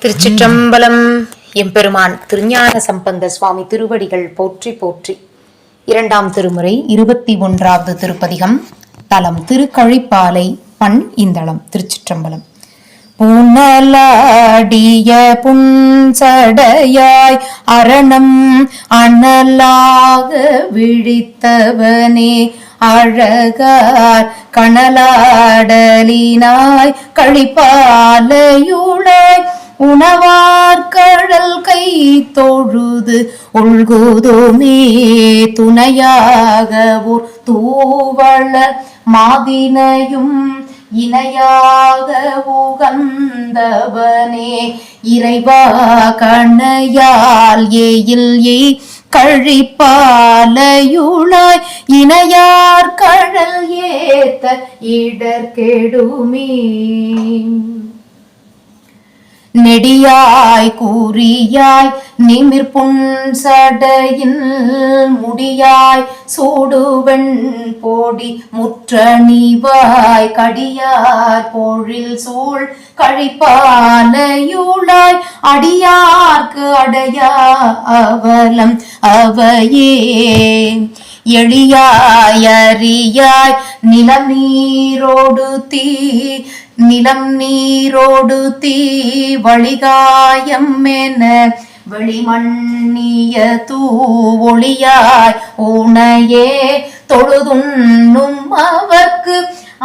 திருச்சிற்றம்பலம். எம்பெருமான் திருஞான சம்பந்த சுவாமி திருவடிகள் போற்றி போற்றி. இரண்டாம் திருமுறை 21வது திருப்பதிகம். தலம் திருக்கழிப்பாலை, பண் இந்தளம். திருச்சிற்றம்பலம். புனலாடிய புன்சடையாய் அரணம் அனலாக விழித்தவனே, அழகார் கனலாடலினாய் கழிப்பாலையுளாய் உணவார்கடல் கை தொழுது ஒழ்குதுமே, துணையாக ஓர் தூவள மாதினையும் இணையாக உகந்தவனே, இறைவா கணையால் ஏயில் எய் கழிப்பாலையுளாய் இணையார் கடல் ஏத்த இடர்கெடுமே. நெடியாய் கூறியாய் நிமிர் புன்சடையின் முடியாய் சூடுவெண் போடி முற்றணிவாய் கடியார் பொழில் சூழ் கழிப்பாலையுளாய் அடியார்க்கு அடையா அவலம் அவையே, எளியாய் அறியாய் நிலம் நீரோடு தீ வழிகாயம் என வெளிமண்ணிய தூவொளியாய் உனையே தொழுதுண்ணும் அவர்க்கு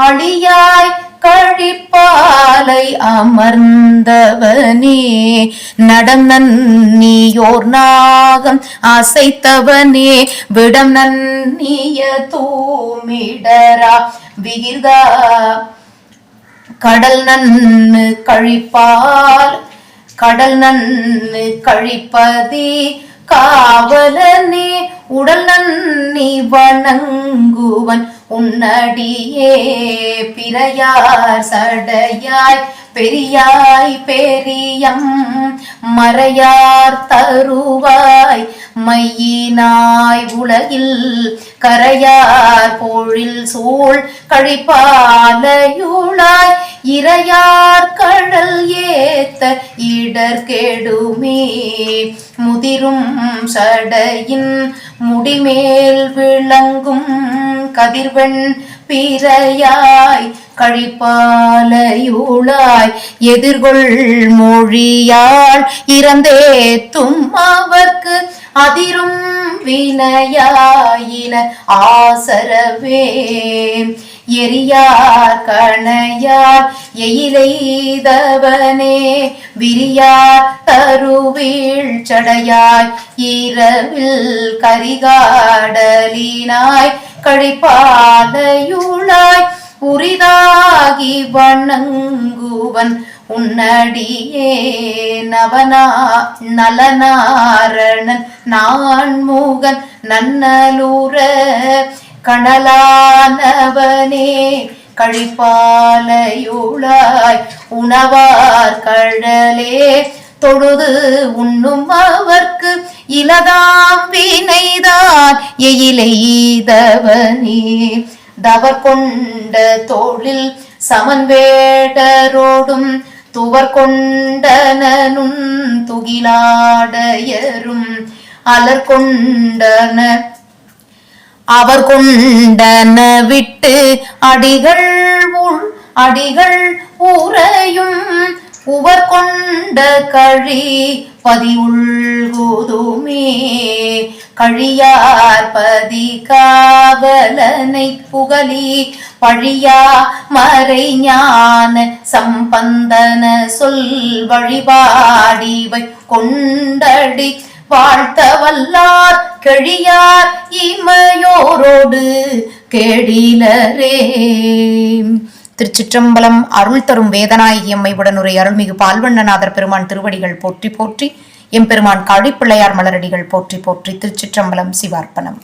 அழியாய் கழிப்பாலை அமர்ந்தவனே, நடம் நன்னியோர் நாகம் அசைத்தவனே, விடம் நன்னிய தூமிடரா விகிர்தா கடல் நன்னு கழிப்பதே காவலனே, உடல் நன்னி வணங்குவன் உன்னடியே, பிறையார் சடையாய் பெரியாய் பெரியம் மறையார் தருவாய் மையினாய் உலகில் கரையார் பொழில் சூழ் கழிப்பாலையுளாய் இறையார் கடல் ஏத்த இடர்கெடுமே, முதிரும் சடையின் முடிமேல் விளங்கும் கதிர்வெண் பிறையாய் கழிப்பாலையுளாய் எதிர்கொள் மொழியால் இறந்தேத்தும் அவர்க்கு அதிரும் வினையாயின ஆசரவே, எரியார் கணையார் எயிலைதவனே, விரியார் தருவீழ் சடையாய் இரவில் கரிகாடலினாய் கழிப்பாலையுளாய் உரிதாகி வணங்குவன் உன்னடியே, நலனாரணன் நான்முகன் நன்னலூர கணலானவனே, கழிப்பாலையுளாய் உணவார் கழலே தொழுது உண்ணும் அவர்க்கு இலதாம் வினைதான் எயிலைதவனே, தவர் கொண்ட தோளில் சமன் வேடரோடும் துவர் கொண்டனும் துகிலாடையரும் அலர் கொண்டன அவர் கொண்டன விட்டு அடிகள் உறையும் உவர் கொண்ட கழி பதிவுள்குதுமே, கழியார் பதி காவலனை புகழி பழியா மறை ஞான சம்பந்தன சொல் வழிபாடிவை கொண்டடி வாழ்த்த வல்லார் கெழியார் இமையோரோடு கேடிலரே. திருச்சிற்றம்பலம். அருள் தரும் வேதநாயகி அம்மை உடனுரை அருள்மிகு பால்வண்ணநாதர் பெருமான் திருவடிகள் போற்றி போற்றி. எம்பெருமான் கழிப்பிள்ளையார் மலரடிகள் போற்றி போற்றி. திருச்சிற்றம்பலம். சிவார்ப்பணம்.